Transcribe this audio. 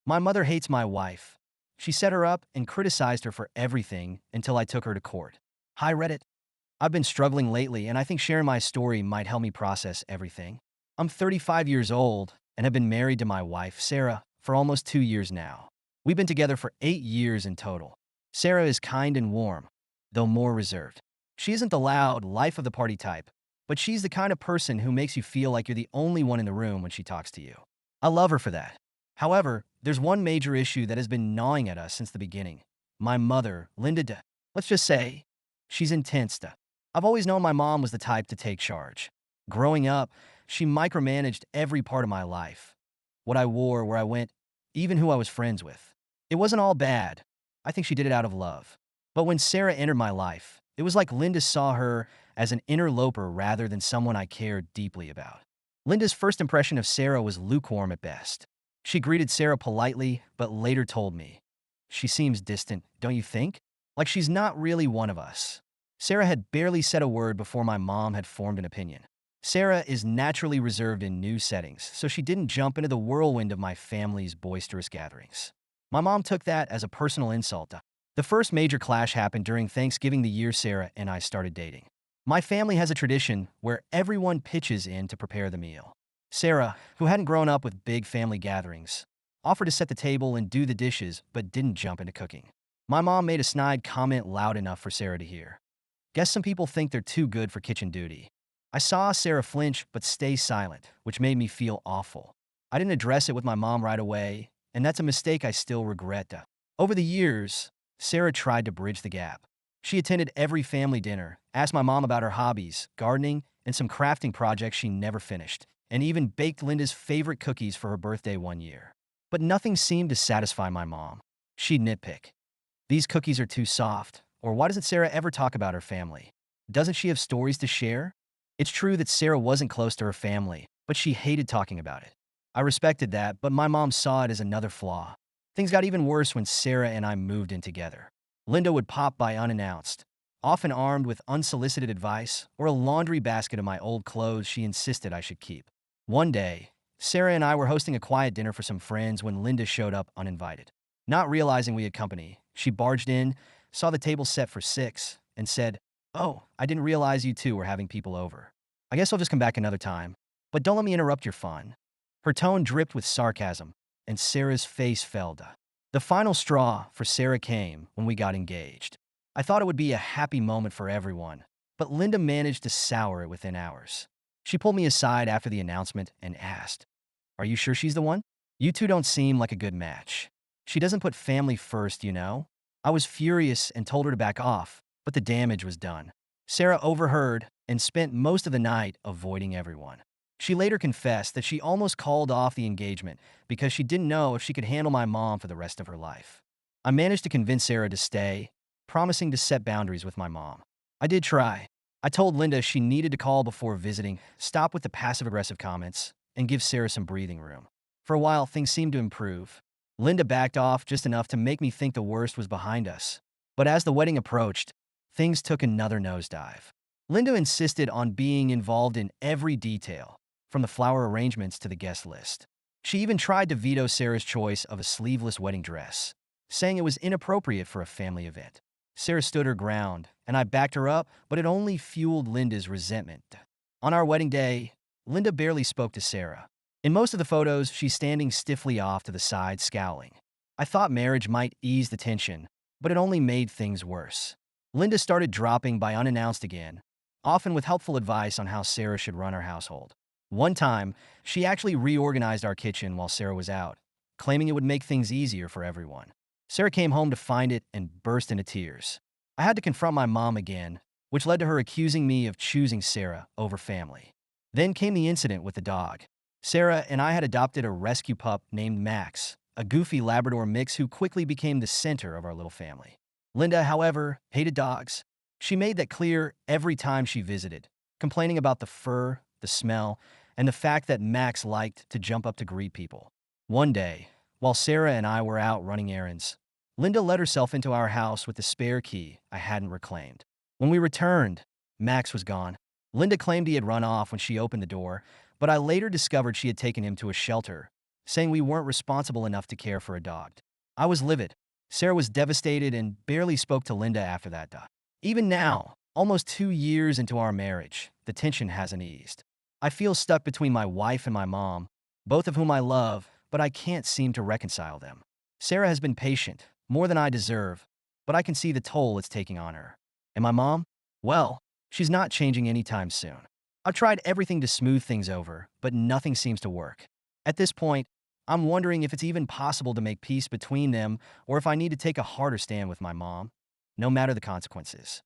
My mother hates my wife. She set her up and criticized her for everything until I took her to court. Hi Reddit. I've been struggling lately and I think sharing my story might help me process everything. I'm 35 years old and have been married to my wife, Sarah, for almost 2 years now. We've been together for 8 years in total. Sarah is kind and warm, though more reserved. She isn't the loud, life of the party type, but she's the kind of person who makes you feel like you're the only one in the room when she talks to you. I love her for that. However, there's one major issue that has been gnawing at us since the beginning. My mother, Linda, let's just say, she's intense. I've always known my mom was the type to take charge. Growing up, she micromanaged every part of my life. What I wore, where I went, even who I was friends with. It wasn't all bad. I think she did it out of love. But when Sarah entered my life, it was like Linda saw her as an interloper rather than someone I cared deeply about. Linda's first impression of Sarah was lukewarm at best. She greeted Sarah politely, but later told me, "She seems distant, don't you think? Like she's not really one of us." Sarah had barely said a word before my mom had formed an opinion. Sarah is naturally reserved in new settings, so she didn't jump into the whirlwind of my family's boisterous gatherings. My mom took that as a personal insult. The first major clash happened during Thanksgiving the year Sarah and I started dating. My family has a tradition where everyone pitches in to prepare the meal. Sarah, who hadn't grown up with big family gatherings, offered to set the table and do the dishes but didn't jump into cooking. My mom made a snide comment loud enough for Sarah to hear. Guess some people think they're too good for kitchen duty. I saw Sarah flinch but stay silent, which made me feel awful. I didn't address it with my mom right away, and that's a mistake I still regret. Over the years, Sarah tried to bridge the gap. She attended every family dinner, asked my mom about her hobbies, gardening, and some crafting projects she never finished, and even baked Linda's favorite cookies for her birthday one year. But nothing seemed to satisfy my mom. She'd nitpick. These cookies are too soft, or why doesn't Sarah ever talk about her family? Doesn't she have stories to share? It's true that Sarah wasn't close to her family, but she hated talking about it. I respected that, but my mom saw it as another flaw. Things got even worse when Sarah and I moved in together. Linda would pop by unannounced, often armed with unsolicited advice or a laundry basket of my old clothes she insisted I should keep. One day, Sarah and I were hosting a quiet dinner for some friends when Linda showed up uninvited. Not realizing we had company, she barged in, saw the table set for 6, and said, "Oh, I didn't realize you two were having people over. I guess I'll just come back another time, but don't let me interrupt your fun." Her tone dripped with sarcasm, and Sarah's face fell. The final straw for Sarah came when we got engaged. I thought it would be a happy moment for everyone, but Linda managed to sour it within hours. She pulled me aside after the announcement and asked, "Are you sure she's the one? You two don't seem like a good match. She doesn't put family first, you know." I was furious and told her to back off, but the damage was done. Sarah overheard and spent most of the night avoiding everyone. She later confessed that she almost called off the engagement because she didn't know if she could handle my mom for the rest of her life. I managed to convince Sarah to stay, promising to set boundaries with my mom. I did try. I told Linda she needed to call before visiting, stop with the passive-aggressive comments, and give Sarah some breathing room. For a while, things seemed to improve. Linda backed off just enough to make me think the worst was behind us. But as the wedding approached, things took another nosedive. Linda insisted on being involved in every detail, from the flower arrangements to the guest list. She even tried to veto Sarah's choice of a sleeveless wedding dress, saying it was inappropriate for a family event. Sarah stood her ground, and I backed her up, but it only fueled Linda's resentment. On our wedding day, Linda barely spoke to Sarah. In most of the photos, she's standing stiffly off to the side, scowling. I thought marriage might ease the tension, but it only made things worse. Linda started dropping by unannounced again, often with helpful advice on how Sarah should run her household. One time, she actually reorganized our kitchen while Sarah was out, claiming it would make things easier for everyone. Sarah came home to find it and burst into tears. I had to confront my mom again, which led to her accusing me of choosing Sarah over family. Then came the incident with the dog. Sarah and I had adopted a rescue pup named Max, a goofy Labrador mix who quickly became the center of our little family. Linda, however, hated dogs. She made that clear every time she visited, complaining about the fur, the smell, and the fact that Max liked to jump up to greet people. One day, while Sarah and I were out running errands, Linda let herself into our house with the spare key I hadn't reclaimed. When we returned, Max was gone. Linda claimed he had run off when she opened the door, but I later discovered she had taken him to a shelter, saying we weren't responsible enough to care for a dog. I was livid. Sarah was devastated and barely spoke to Linda after that. Even now, almost 2 years into our marriage, the tension hasn't eased. I feel stuck between my wife and my mom, both of whom I love, but I can't seem to reconcile them. Sarah has been patient, more than I deserve, but I can see the toll it's taking on her. And my mom? Well, she's not changing anytime soon. I've tried everything to smooth things over, but nothing seems to work. At this point, I'm wondering if it's even possible to make peace between them or if I need to take a harder stand with my mom, no matter the consequences.